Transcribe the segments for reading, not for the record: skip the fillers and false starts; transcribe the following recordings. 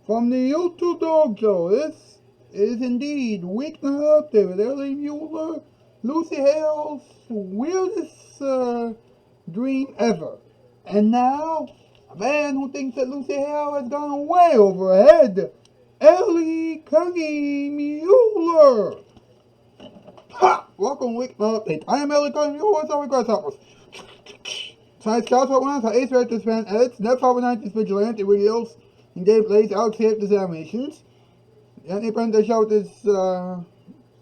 From the YouTube Dojo, this is indeed Weeknight with Ellie Muller, Lucy Hale's weirdest dream ever. And now, a man who thinks that Lucy Hale has gone way over her head, Ellie Cunny Muller. Ha! Welcome to Weeknight Update. I am Ellie Cunny Muller, so we grasshoppers. Tonight's Shoutout Winners are Ace Reactors fan edits, Net 90s vigilante videos, and gameplays, out-taped animations. And they present the show with his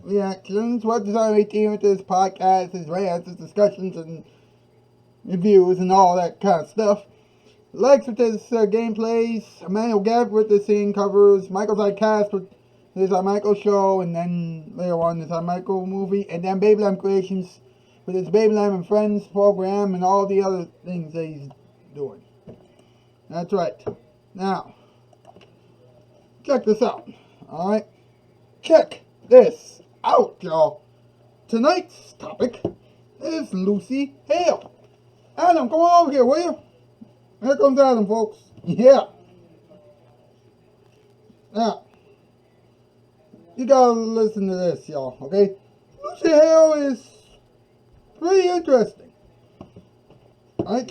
reactions, what DZone 18 with his podcast, his rants, his discussions, and reviews, and all that kind of stuff. Lex with his gameplays, Emmanuel Gav with the scene covers, Michael's Cast with his Michael show, and then later on his Michael movie, and then Baby Lamb Creations with his Baby Lamb and Friends program, and all the other things that he's doing. That's right. Now, check this out. Alright? Check this out, y'all. Tonight's topic is Lucy Hale. Adam, come on over here, will you? Here comes Adam, folks. Yeah. Now, you gotta listen to this, y'all, okay? Lucy Hale is pretty interesting. Alright,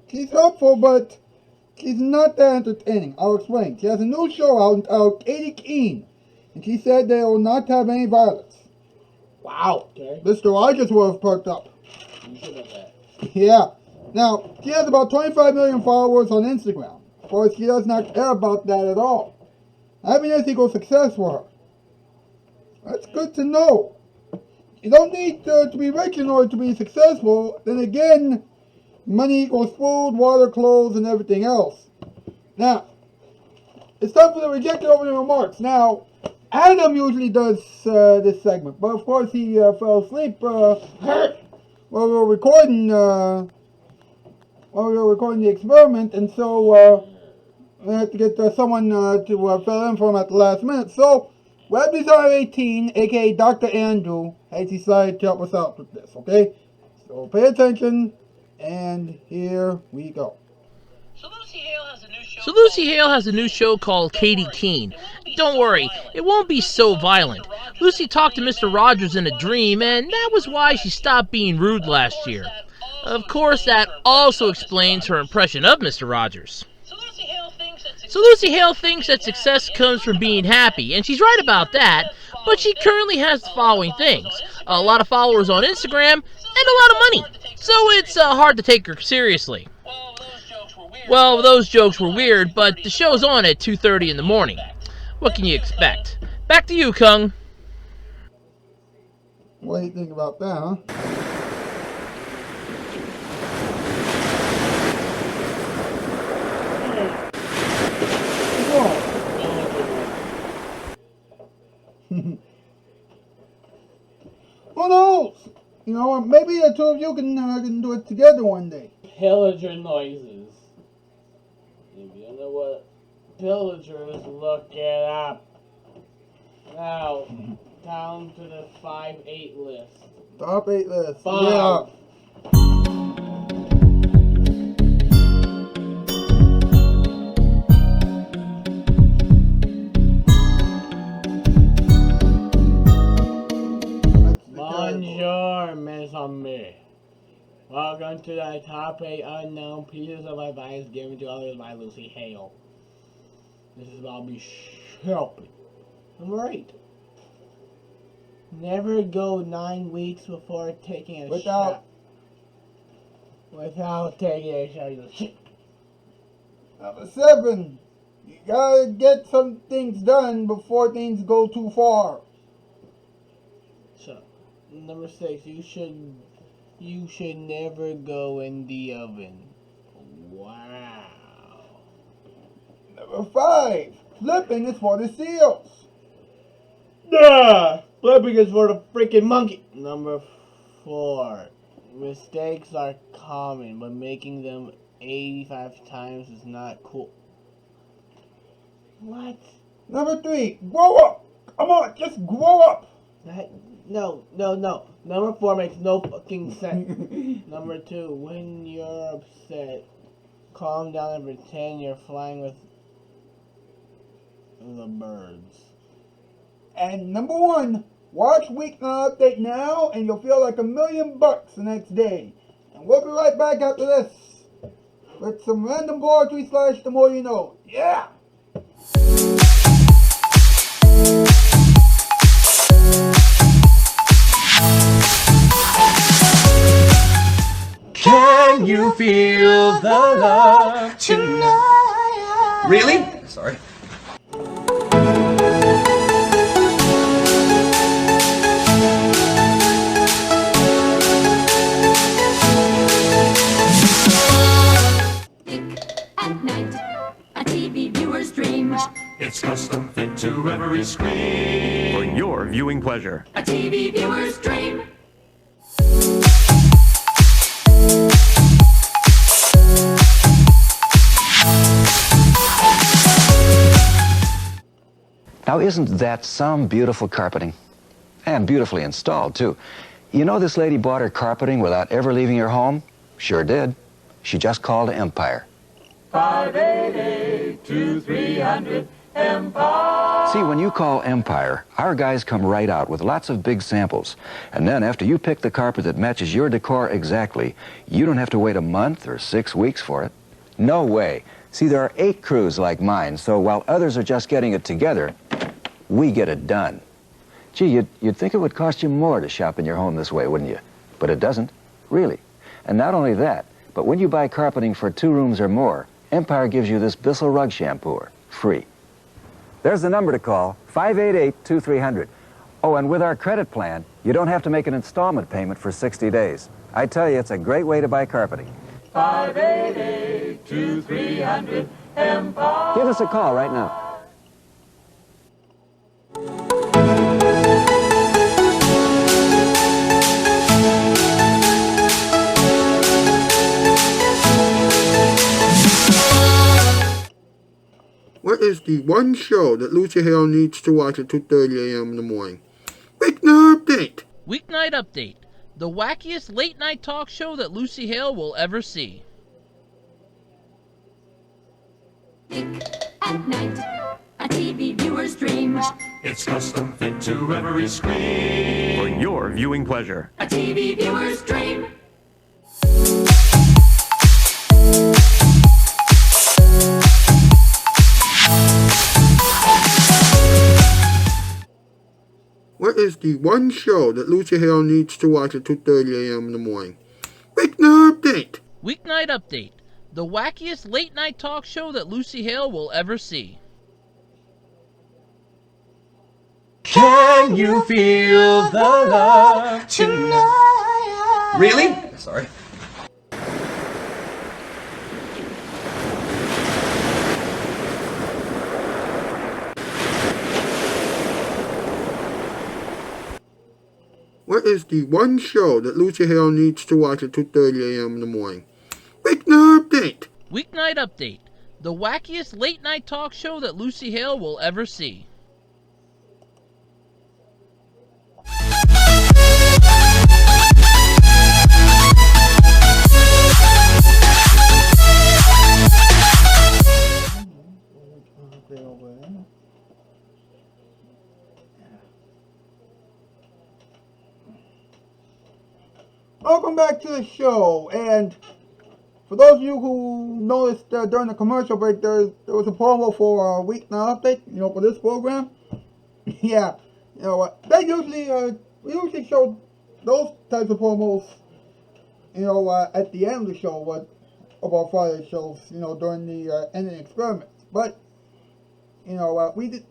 she's helpful, but she's not that entertaining. I'll explain. She has a new show out entitled Katie Keene, and she said they will not have any violence. Wow. Okay. Mr. Rogers will have perked up. You should have that. Yeah. Now, she has about 25 million followers on Instagram. Of course, she does not care about that at all. Happiness equals success for her. That's good to know. You don't need to be rich in order to be successful. Then again, money equals food, water, clothes, and everything else. Now, it's time for the rejected opening remarks. Now, Adam usually does this segment, but of course he fell asleep while we were recording the experiment, and so we had to get someone to fill in for him at the last minute. So, Web Designer 18, aka Dr. Andrew, has decided to help us out with this. Okay, so pay attention. And here we go. So Lucy Hale has a new show called Katie Keene. Don't worry, it won't be so violent. Lucy talked to Mr. Rogers in a dream, and that was why she stopped being rude last year. Of course, that also explains her impression of Mr. Rogers. So Lucy Hale thinks that success comes from being happy, and she's right about that, but she currently has the following things: a lot of followers on Instagram, and a lot of money. So it's hard to take her seriously. Well, those jokes were weird, but the show's on at 2:30 in the morning. What can you expect? Back to you, Kung. What do you think about that, huh? Who knows? You know, maybe the two of you can do it together one day. Pillager noises. If you know what pillagers, look it up. Now, down to the 5-8 list. Top 8 list. 5. Yeah. Bonjour, mes amis. Welcome to the top 8 unknown pieces of advice given to others by Lucy Hale. This is about me shopping. Number 8. Never go 9 weeks before taking a shot. Without taking a shot. Number 7. You gotta get some things done before things go too far. So, number 6. You should never go in the oven. Wow. Number 5. Flipping is for the seals. Duh! Flipping is for the freaking monkey. Number 4. Mistakes are common, but making them 85 times is not cool. What? Number 3. Grow up. Come on, just grow up. No. Number 4 makes no fucking sense. Number 2. When you're upset, calm down and pretend you're flying with the birds. And number one, watch Weeknight Update now, and you'll feel like $1,000,000 the next day. And we'll be right back after this with some random poetry / the more you know. Yeah! Can you feel the love tonight? Really? Sorry. At night, a TV viewer's dream. It's custom fit to every screen. For your viewing pleasure. A TV viewer's dream. Now, isn't that some beautiful carpeting? And beautifully installed, too. You know this lady bought her carpeting without ever leaving her home? Sure did. She just called Empire. 588-2300 Empire. See, when you call Empire, our guys come right out with lots of big samples. And then after you pick the carpet that matches your decor exactly, you don't have to wait a month or 6 weeks for it. No way. See, there are 8 crews like mine, so while others are just getting it together, we get it done. Gee, you'd think it would cost you more to shop in your home this way, wouldn't you? But it doesn't, really. And not only that, but when you buy carpeting for 2 rooms or more, Empire gives you this Bissell rug shampooer, free. There's the number to call, 588-2300. Oh, and with our credit plan, you don't have to make an installment payment for 60 days. I tell you, it's a great way to buy carpeting. 588-2300 Empire. Give us a call right now. What is the one show that Lucy Hale needs to watch at 2:30 a.m. in the morning? Weeknight Update! Weeknight Update, the wackiest late-night talk show that Lucy Hale will ever see. At night, a TV viewer's dream. It's custom fit to every screen. For your viewing pleasure. A TV viewer's dream. What is the one show that Lucy Hale needs to watch at 2:30 a.m. in the morning? Weeknight Update! Weeknight Update, the wackiest late-night talk show that Lucy Hale will ever see. Can you feel the love tonight? Really? Sorry. What is the one show that Lucy Hale needs to watch at 2:30 a.m. in the morning? Weeknight Update! Weeknight Update, the wackiest late-night talk show that Lucy Hale will ever see. Welcome back to the show, and for those of you who noticed during the commercial break, there was a promo for Weeknight Update, for this program. Yeah, they we usually show those types of promos, at the end of the show, of our Friday shows, during the ending experiments. But, we did,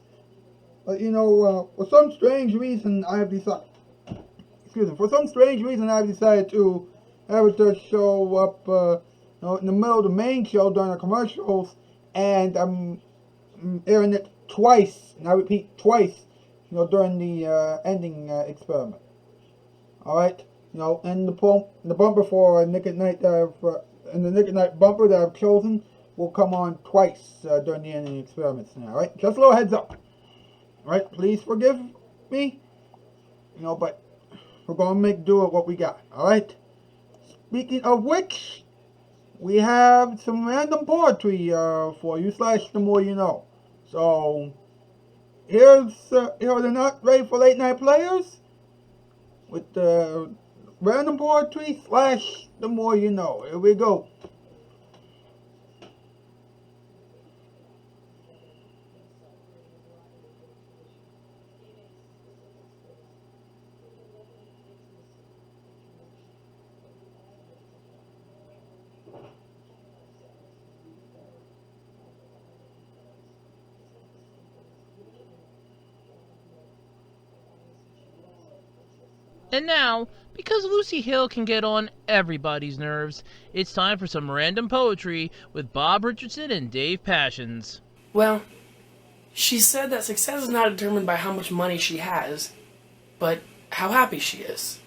for some strange reason, I've decided to have it just show up, in the middle of the main show during the commercials, and I'm airing it twice, and I repeat twice, during the ending experiment. All right, and the bumper for Nick at Night, and the Nick at Night bumper that I've chosen will come on twice during the ending experiments. Now, all right, just a little heads up. All right, please forgive me, but we're gonna make do with what we got. All right. Speaking of which, we have some random poetry for you / the more you know. So here are the not ready for late night players with the random poetry slash the more you know. Here we go. And now, because Lucy Hale can get on everybody's nerves, it's time for some random poetry with Bob Richardson and Dave Passions. Well, she said that success is not determined by how much money she has, but how happy she is.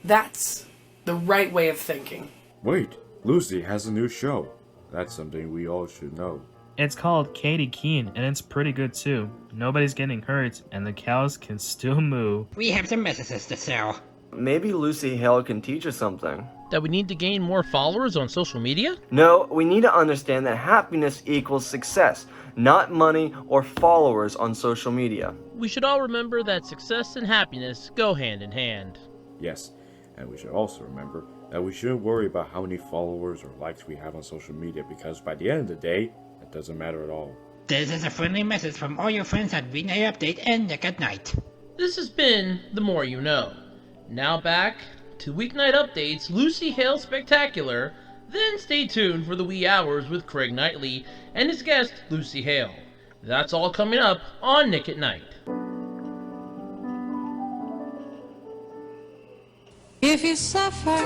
That's the right way of thinking. Wait, Lucy has a new show. That's something we all should know. It's called Katie Keene, and it's pretty good too. Nobody's getting hurt, and the cows can still moo. We have some messages to sell. Maybe Lucy Hale can teach us something. That we need to gain more followers on social media? No, we need to understand that happiness equals success, not money or followers on social media. We should all remember that success and happiness go hand in hand. Yes, and we should also remember that we shouldn't worry about how many followers or likes we have on social media, because by the end of the day, it doesn't matter at all. This is a friendly message from all your friends at Weeknight Update and Nick at Night. This has been The More You Know. Now back to Weeknight Update's Lucy Hale Spectacular, then stay tuned for the wee hours with Craig Knightley and his guest Lucy Hale. That's all coming up on Nick at Night. If you suffer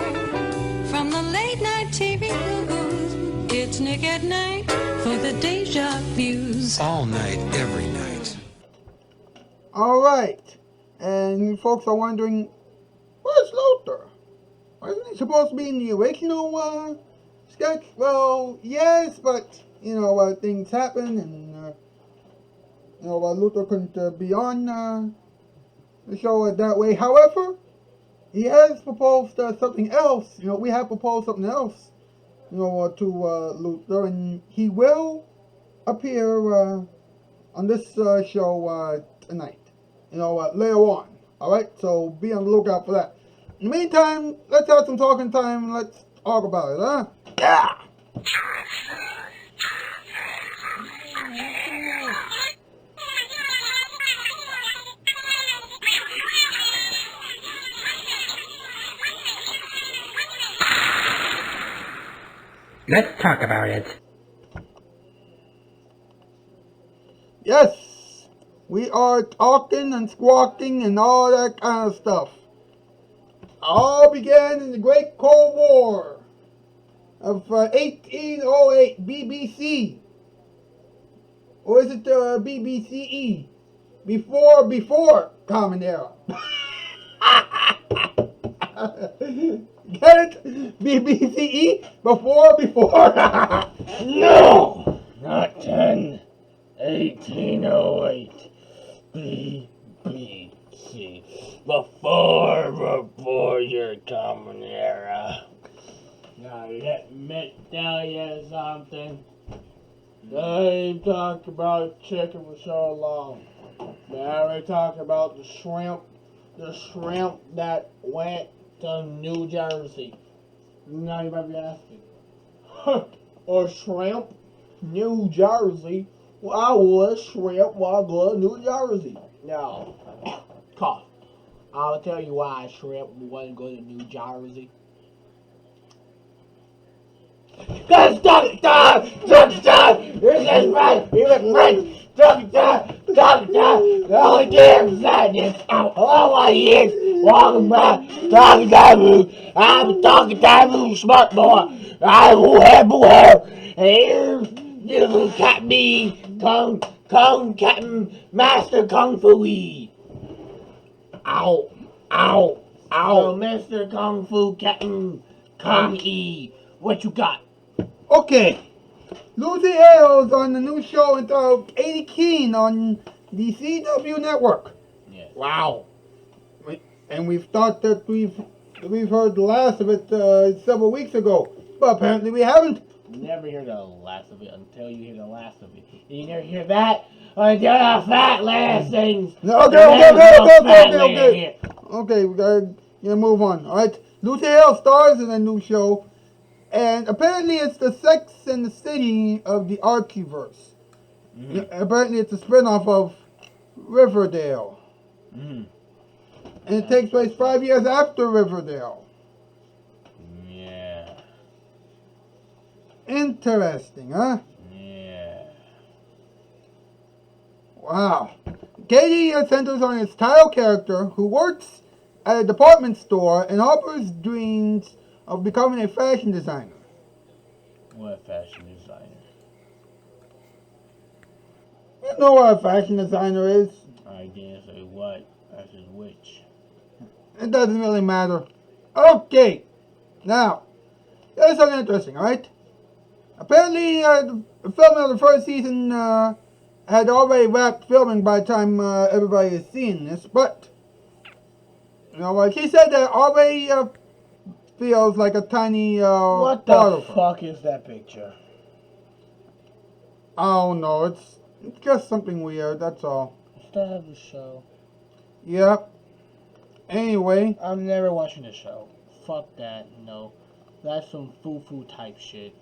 from the late night TV blues, it's Nick at Night for the deja views. All night, every night. Alright, and folks are wondering, where's Luther? Wasn't he supposed to be in the original sketch? Well, yes, but, things happen, and, Luther couldn't be on the show that way. However, he has proposed something else. We have proposed something else, to Luther, and he will appear on this show tonight, later on. Alright, so be on the lookout for that. In the meantime, let's have some talking time and let's talk about it, huh? Yeah! Let's talk about it. Yes! We are talking and squawking and all that kind of stuff. All began in the Great Cold War of 1808 BBC. Or is it BBCE? Before Common Era. Get it? BBCE? Before? No! Not 1808. BBC. Before your Common Era. Now let me tell you something. They talked about chicken for so long. Now they talk about the shrimp that went to New Jersey. Now you might be asking, a shrimp? New Jersey? Well, I was shrimp while I go to New Jersey. No. Cough. I'll tell you why shrimp wasn't going to New Jersey. That's Dr. This is right. He was right. Dr. The only damn sadness. All I hear is walking by talking taboo. I'm a talking taboo smart boy. I'm boo hair. Here, you cat me, Kung Captain Master Kung Fu-y. Ow. Mr. Kung Fu Captain Kung-y. What you got? Okay. Lucy Hale's on the new show entitled Katie Keene on the CW network. Yes. Wow. And we've thought that we've heard the last of it several weeks ago. But apparently we haven't. You never hear the last of it until you hear the last of it. You never hear that Like, they're not fat last things. Okay, we gotta move on. Alright, Lucy Hale stars in a new show, and apparently it's the Sex and the City of the Archieverse. Apparently it's a spinoff of Riverdale. And it takes place 5 years after Riverdale. Yeah. Interesting, huh? Yeah. Wow. Katie centers on its title character who works at a department store and harbors dreams of becoming a fashion designer. What fashion designer? You know what a fashion designer is? I didn't say what. I said which. It doesn't really matter. Okay. Now, here's something interesting, alright? Apparently, the filming of the first season had already wrapped filming by the time everybody is seeing this, but, you know what, she said that already feels like a tiny what the fuck is that picture? I don't know, it's just something weird, that's all. Start of the show. Yep. Anyway. I'm never watching the show. Fuck that, no. That's some foo-foo type shit.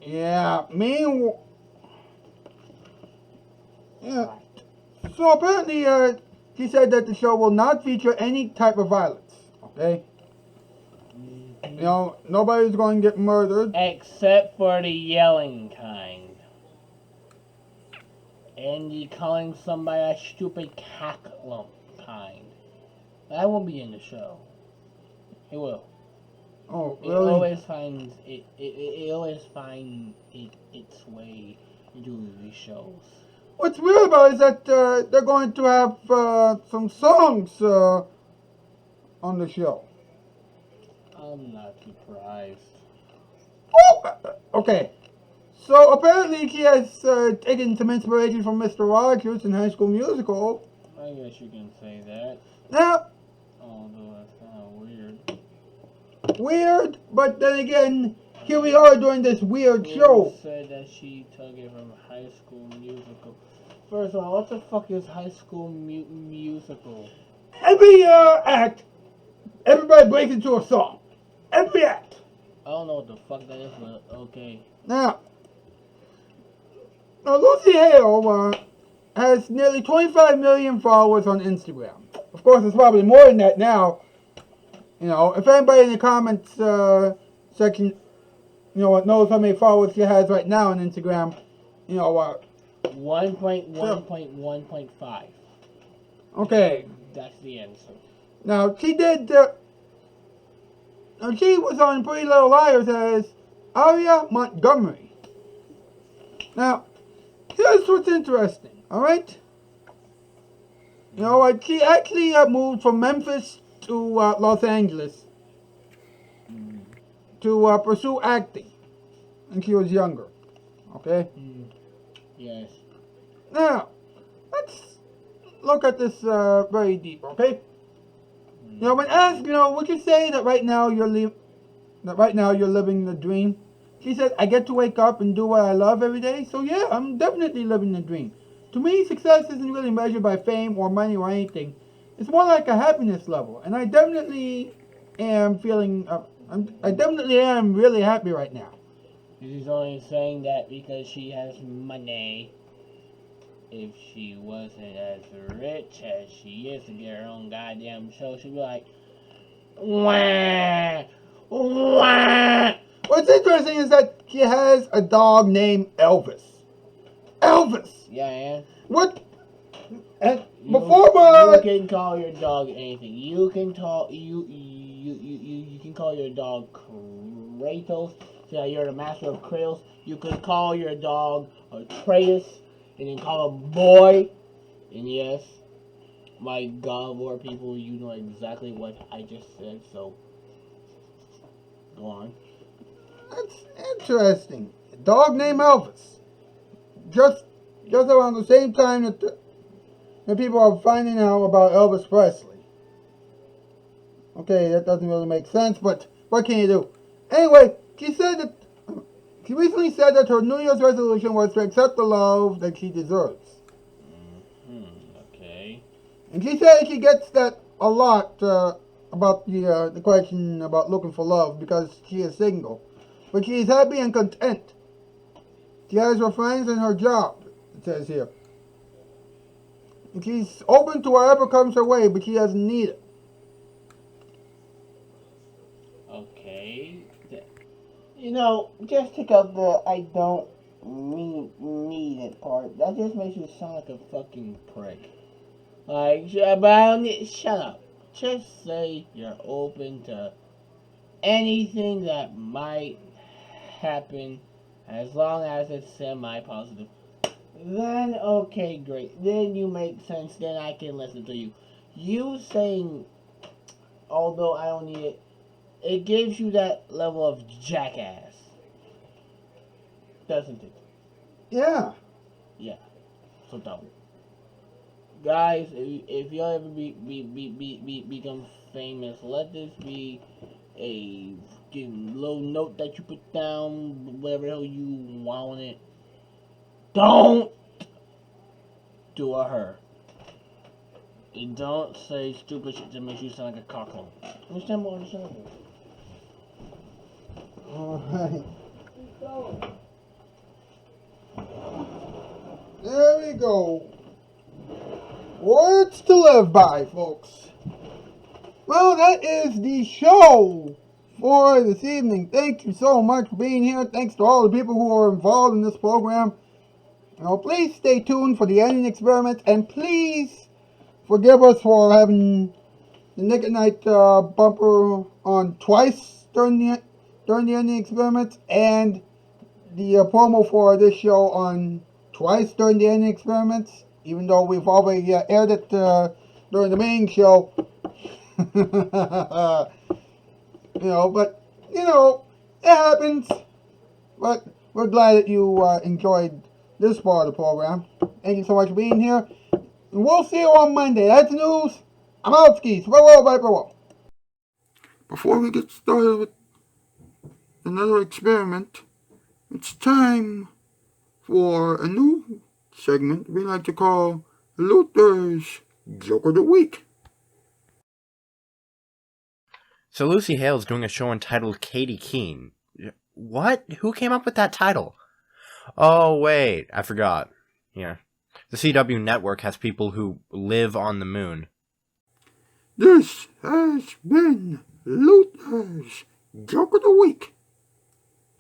Yeah, yeah. So apparently, she said that the show will not feature any type of violence, okay? You know, nobody's going to get murdered. Except for the yelling kind. And the calling somebody a stupid cacklump kind. That won't be in the show. It will. Oh, really? It always finds its way into these shows. What's weird about it is that they're going to have some songs on the show. I'm not surprised. Oh, okay. So apparently she has taken some inspiration from Mr. Rogers in High School Musical. I guess you can say that. Now, although that's kind of weird. Weird, but then again, here we are doing this weird show. Said that she took it from High School Musical. First of all, what the fuck is High School Musical? Every act, everybody breaks into a song. Every act. I don't know what the fuck that is, but okay. Now Lucy Hale has nearly 25 million followers on Instagram. Of course, it's probably more than that now. You know, if anybody in the comments section, you know, knows how many followers she has right now on Instagram, you know, 1.1.1.5. Okay. That's the answer. Now, she did, she was on Pretty Little Liars as Aria Montgomery. Now, here's what's interesting, alright? You know what, she actually moved from Memphis to Los Angeles to pursue acting when she was younger, okay? Yes. Now, let's look at this very deep, okay? You know, when asked, you know, would you say that right now you're living the dream? She said, I get to wake up and do what I love every day, so yeah, I'm definitely living the dream. To me, success isn't really measured by fame or money or anything. It's more like a happiness level, and I definitely am feeling, I definitely am really happy right now. She's only saying that because she has money. If she wasn't as rich as she is to get her own goddamn show, she'd be like, wah, wah. What's interesting is that she has a dog named Elvis. Elvis! Yeah, yeah. What? And You can call your dog anything. You can call you can call your dog Kratos. So you're the master of Kratos. You could call your dog Atreus, and then call him boy. And yes, my God War people, you know exactly what I just said. So go on. That's interesting. A dog named Elvis. Just around the same time that the people are finding out about Elvis Presley. Okay, that doesn't really make sense, but what can you do? Anyway, she said She recently said that her New Year's resolution was to accept the love that she deserves. Okay. And she said she gets that a lot about the question about looking for love because she is single. But she is happy and content. She has her friends and her job, it says here. And she's open to whatever comes her way, but she doesn't need it. Okay. You know, just take out the I don't need it part. That just makes you sound like a fucking prick. Like, but I don't need. Shut up. Just say you're open to anything that might happen as long as it's semi-positive. Then, okay, great. Then you make sense. Then I can listen to you. You saying, although I don't need it, it gives you that level of jackass. Doesn't it? Yeah. Yeah. So dumb. Guys, if y'all ever become famous, let this be a little note that you put down, whatever the hell you want it. Don't do a her. And don't say stupid shit that makes you sound like a cockle. Understand what I'm saying? Alright. There we go. Words to live by, folks. Well, that is the show for this evening. Thank you so much for being here. Thanks to all the people who are involved in this program. Now, please stay tuned for the ending experiment, and please forgive us for having the Nick at Night bumper on twice during the ending experiment, and the promo for this show on twice during the ending experiments, even though we've already aired it during the main show. But it happens. But we're glad that you enjoyed this part of the program. Thank you so much for being here. And we'll see you on Monday. That's news. I'm out, skis. Farewell, bye, farewell. Before we get started with another experiment, it's time for a new segment we like to call Luther's Joke of the Week. So Lucy Hale is doing a show entitled Katie Keene. What? Who came up with that title? Oh, wait. I forgot. Yeah. The CW network has people who live on the moon. This has been Luther's Joke of the Week.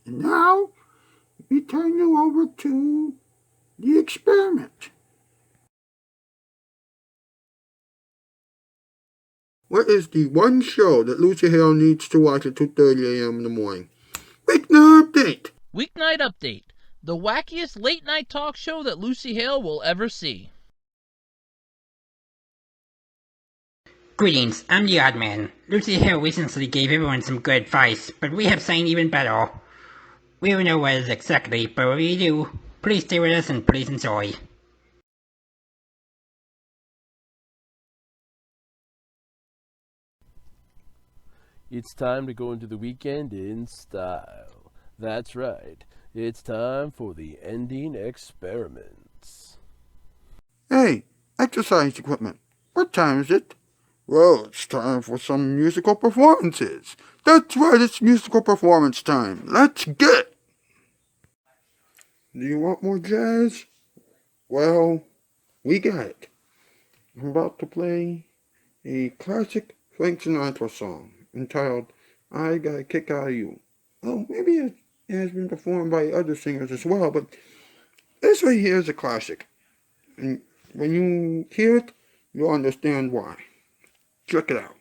And now, we turn you over to the experiment. What is the one show that Lucy Hale needs to watch at 2:30 a.m. in the morning? Weeknight Update! Weeknight Update, the wackiest late-night talk show that Lucy Hale will ever see. Greetings, I'm the Odd Man. Lucy Hale recently gave everyone some good advice, but we have something even better. We don't know what it is exactly, but when we do, please stay with us and please enjoy. It's time to go into the weekend in style. That's right. It's time for the ending experiments. Hey, exercise equipment. What time is it? Well, it's time for some musical performances. That's right, it's musical performance time. Let's get it! Do you want more jazz? Well, we got it. I'm about to play a classic Frank Sinatra song entitled I Got a Kick Out of You. Well, maybe it has been performed by other singers as well, but this right here is a classic. And when you hear it, you'll understand why. Check it out.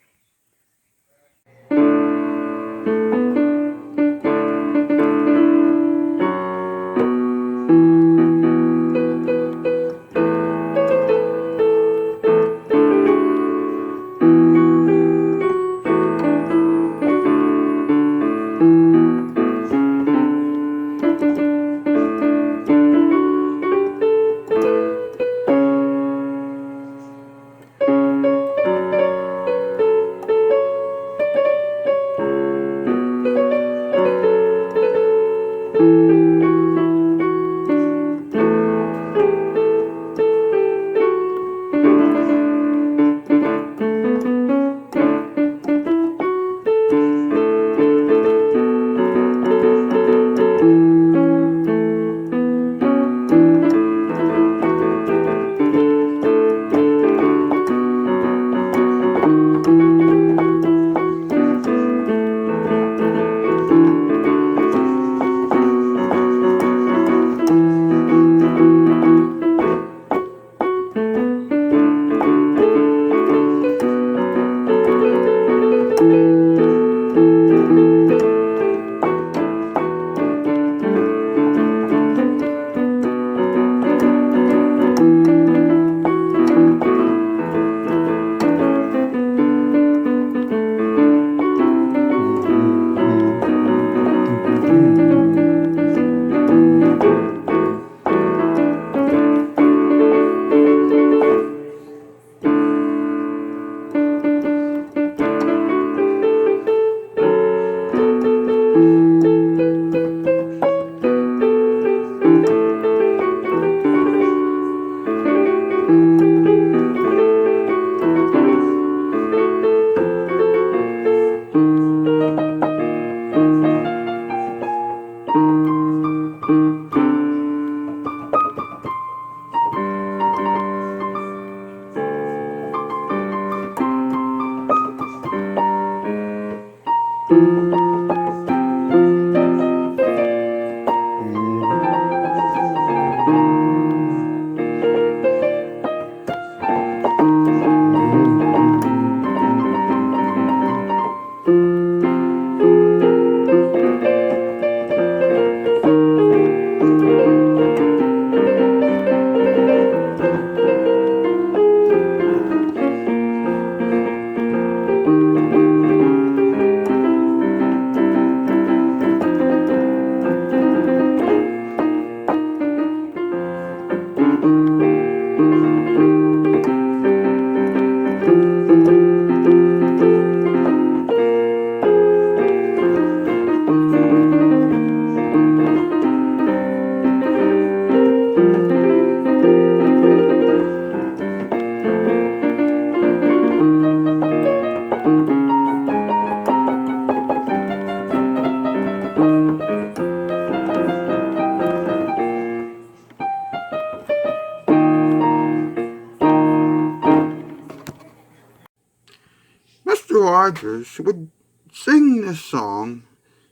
Mr. Rogers would sing this song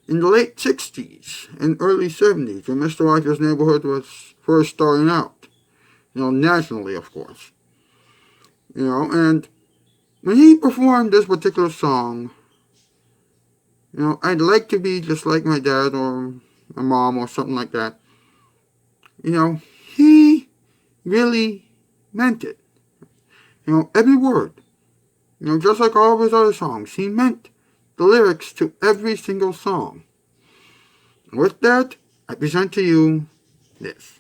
in the late 60s and early 70s when Mr. Rogers' Neighborhood was first starting out. Nationally, of course. And when he performed this particular song, I'd like to be just like my dad or my mom or something like that. He really meant it. Every word. Just like all of his other songs, he meant the lyrics to every single song. With that, I present to you this.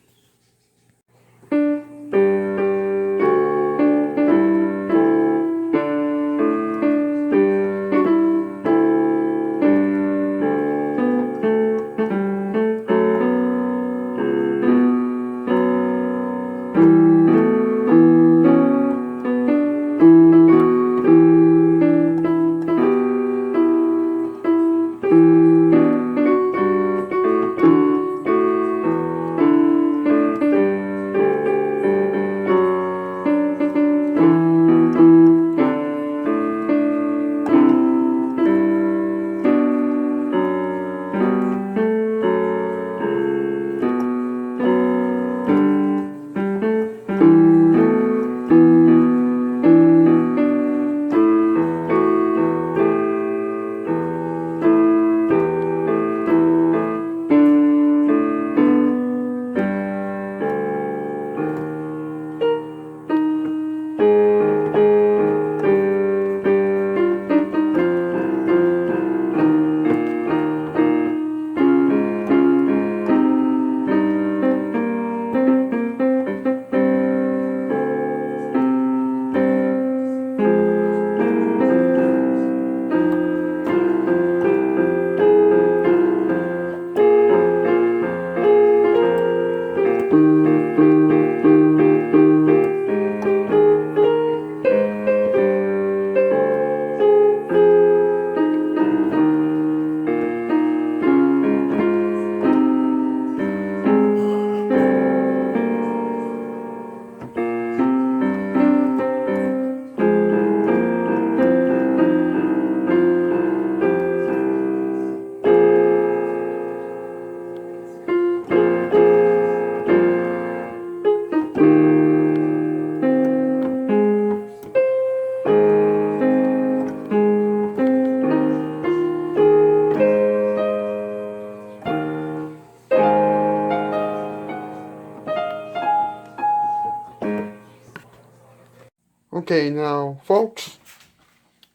Okay, now, folks,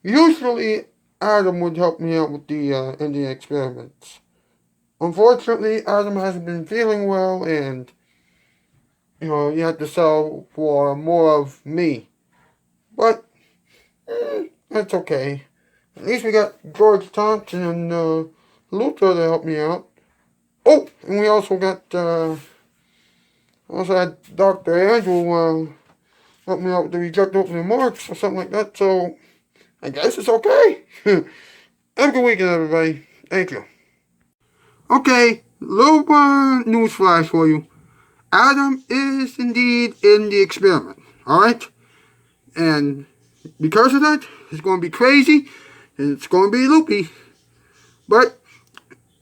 usually Adam would help me out with the ending experiments. Unfortunately, Adam hasn't been feeling well, and, he had to settle for more of me. But, that's okay. At least we got George Thompson and Luther to help me out. Oh, and we also got, also had Dr. Andrew help me out with the reject opening marks or something like that, so I guess it's okay. Have a good weekend, everybody. Thank you. Okay, little news flash for you. Adam is indeed in the experiment, alright? And because of that, it's going to be crazy, and it's going to be loopy. But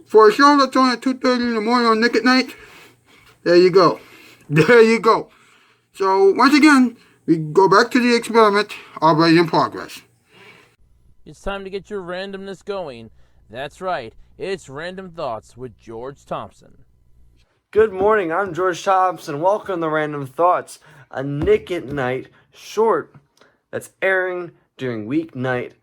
for a show that's on at 2:30 in the morning on Nick at Night, there you go. There you go. So, once again, we go back to the experiment, already in progress. It's time to get your randomness going. That's right, it's Random Thoughts with George Thompson. Good morning, I'm George Thompson. Welcome to Random Thoughts, a Nick at Night short that's airing during Weeknight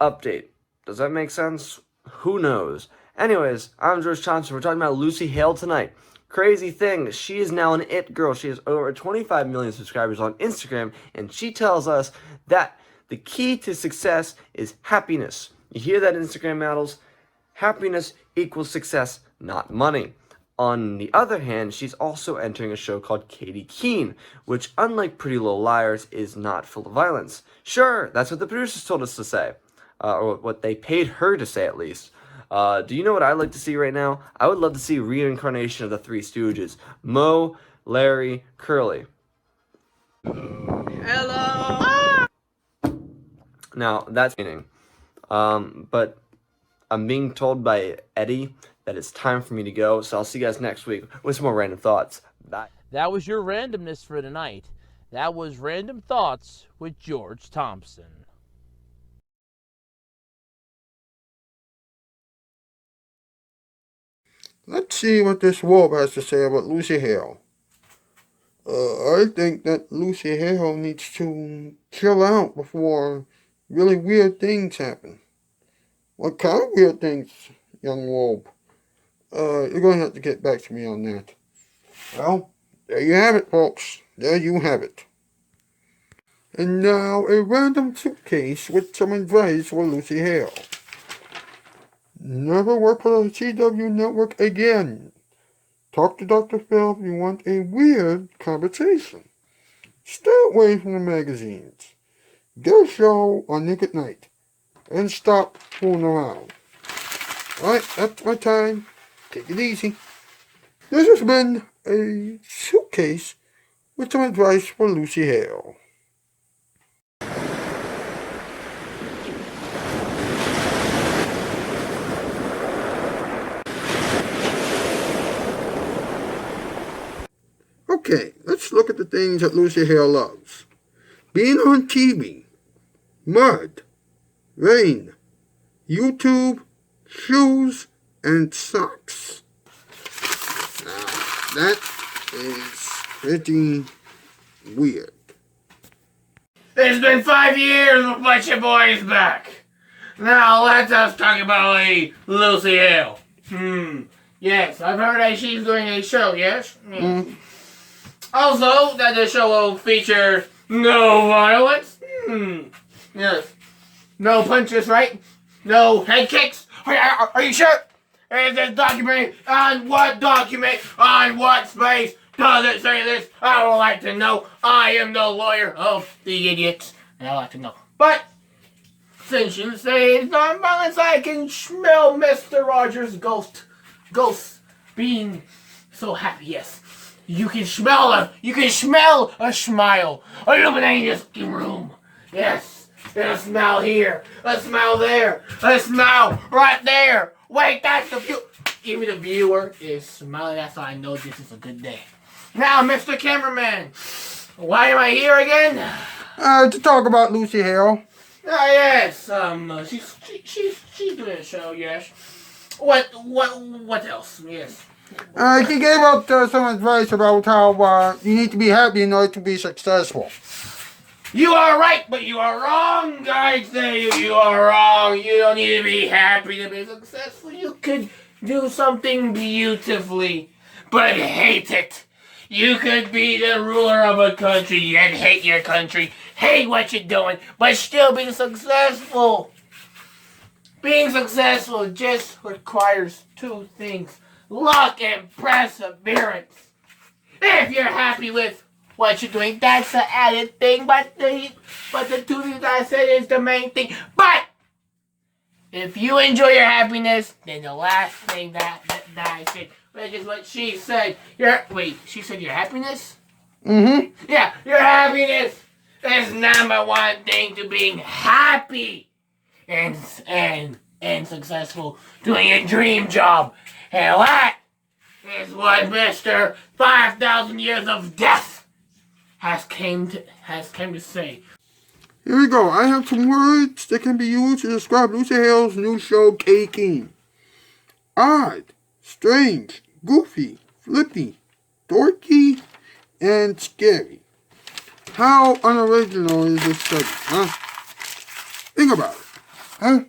update. Does that make sense? Who knows? Anyways, I'm George Thompson. We're talking about Lucy Hale tonight. Crazy thing, she is now an it girl. She has over 25 million subscribers on Instagram, and she tells us that the key to success is happiness. You hear that, Instagram models? Happiness equals success, not money. On the other hand, she's also entering a show called Katie Keene, which, unlike Pretty Little Liars, is not full of violence. Sure, that's what the producers told us to say, or what they paid her to say at least. Do you know what I'd like to see right now? I would love to see a reincarnation of the Three Stooges. Moe, Larry, Curly. Hello! Now, that's meaning. But I'm being told by Eddie that it's time for me to go, so I'll see you guys next week with some more random thoughts. Bye. That was your randomness for tonight. That was Random Thoughts with George Thompson. Let's see what this wolf has to say about Lucy Hale. I think that Lucy Hale needs to chill out before really weird things happen. What kind of weird things, young wolf? You're going to have to get back to me on that. Well, there you have it, folks. There you have it. And now a random suitcase with some advice for Lucy Hale. Never work for the CW network again. Talk to Dr. Phil if you want a weird conversation. Stay away from the magazines. Get a show on Nick at Night. And stop fooling around. Alright, that's my time. Take it easy. This has been a suitcase with some advice for Lucy Hale. Okay, let's look at the things that Lucy Hale loves. Being on TV, mud, rain, YouTube, shoes, and socks. Now, that is pretty weird. It's been 5 years with Bunch of Boys back. Now let us talk about Lucy Hale. Yes, I've heard that she's doing a show, yes? Also, that the show will feature no violence. Yes. No punches, right? No head kicks. Are you sure? Is this document on what document? On what space does it say this? I would like to know. I am the lawyer of the idiots. And I'd like to know. But since you say it's non-violence, I can smell Mr. Rogers' ghost being so happy. Yes. You can smell a smile illuminating this room. Yes, there's a smile here, a smile there, a smile right there. Wait, that's the view. Even the viewer is smiling. That's how I know this is a good day. Now, Mr. Cameraman, why am I here again? To talk about Lucy Hale. Ah, yes. She's doing a show. Yes. What else? Yes. He gave out some advice about how you need to be happy in order to be successful. You are right, but you are wrong. I say you are wrong. You don't need to be happy to be successful. You could do something beautifully, but hate it. You could be the ruler of a country and hate your country, hate what you're doing, but still be successful. Being successful just requires two things: luck and perseverance. If you're happy with what you're doing, that's the added thing, but the two things I said is the main thing. But if you enjoy your happiness, then the last thing that I said, which is what she said, she said your happiness? Mm-hmm. Yeah, your happiness is number one thing to being happy and successful, doing a dream job. And that is what Mr. 5,000 Years of Death has came to say. Here we go. I have some words that can be used to describe Lucy Hale's new show, Katie Keene. Odd, strange, goofy, flippy, dorky, and scary. How unoriginal is this segment, huh? Think about it, huh?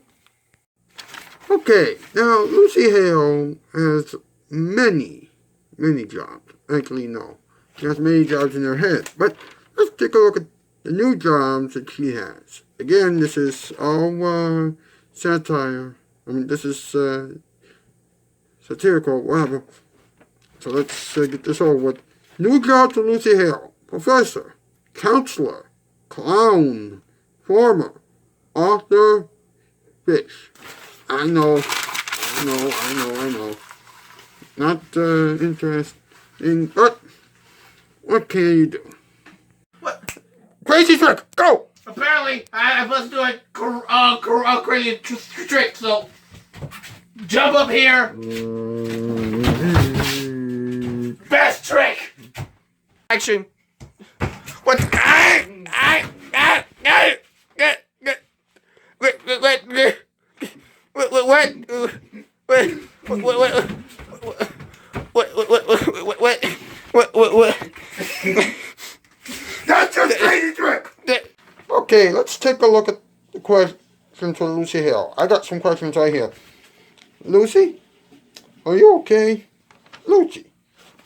Okay, now Lucy Hale has many many jobs. Actually, no. She has many jobs in her head. But let's take a look at the new jobs that she has. Again, this is all satire. I mean, this is satirical, whatever. So let's get this over with. New job to Lucy Hale. Professor, counselor, clown, farmer, author, fish. I know. Not interesting, but what can you do? What? Crazy trick, go! Apparently, I must do a crazy trick, so jump up here. Best trick! Action. What? That's your crazy trick! Okay, let's take a look at the question to Lucy Hale. I got some questions right here. Lucy? Are you okay? Lucy?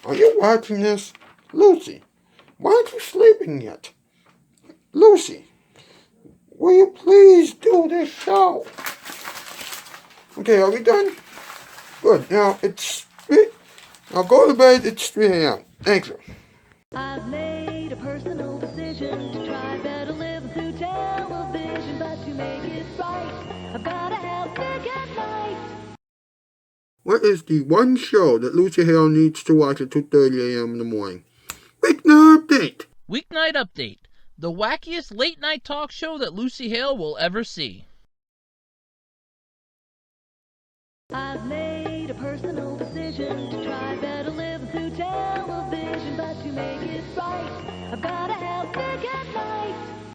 Are you watching this? Lucy? Why aren't you sleeping yet? Lucy? Will you please do this show? Okay, are we done? Good. Now, I'll go to bed. It's 3 a.m. Thank you. I've made a personal decision to try better live through television, but to make it right, I've gotta have Nick at Night. What is the one show that Lucy Hale needs to watch at 2:30 a.m. in the morning? Weeknight Update! Weeknight Update, the wackiest late-night talk show that Lucy Hale will ever see. I've made a personal decision to try better live through television, but to make it right, I've gotta have Nick at Night.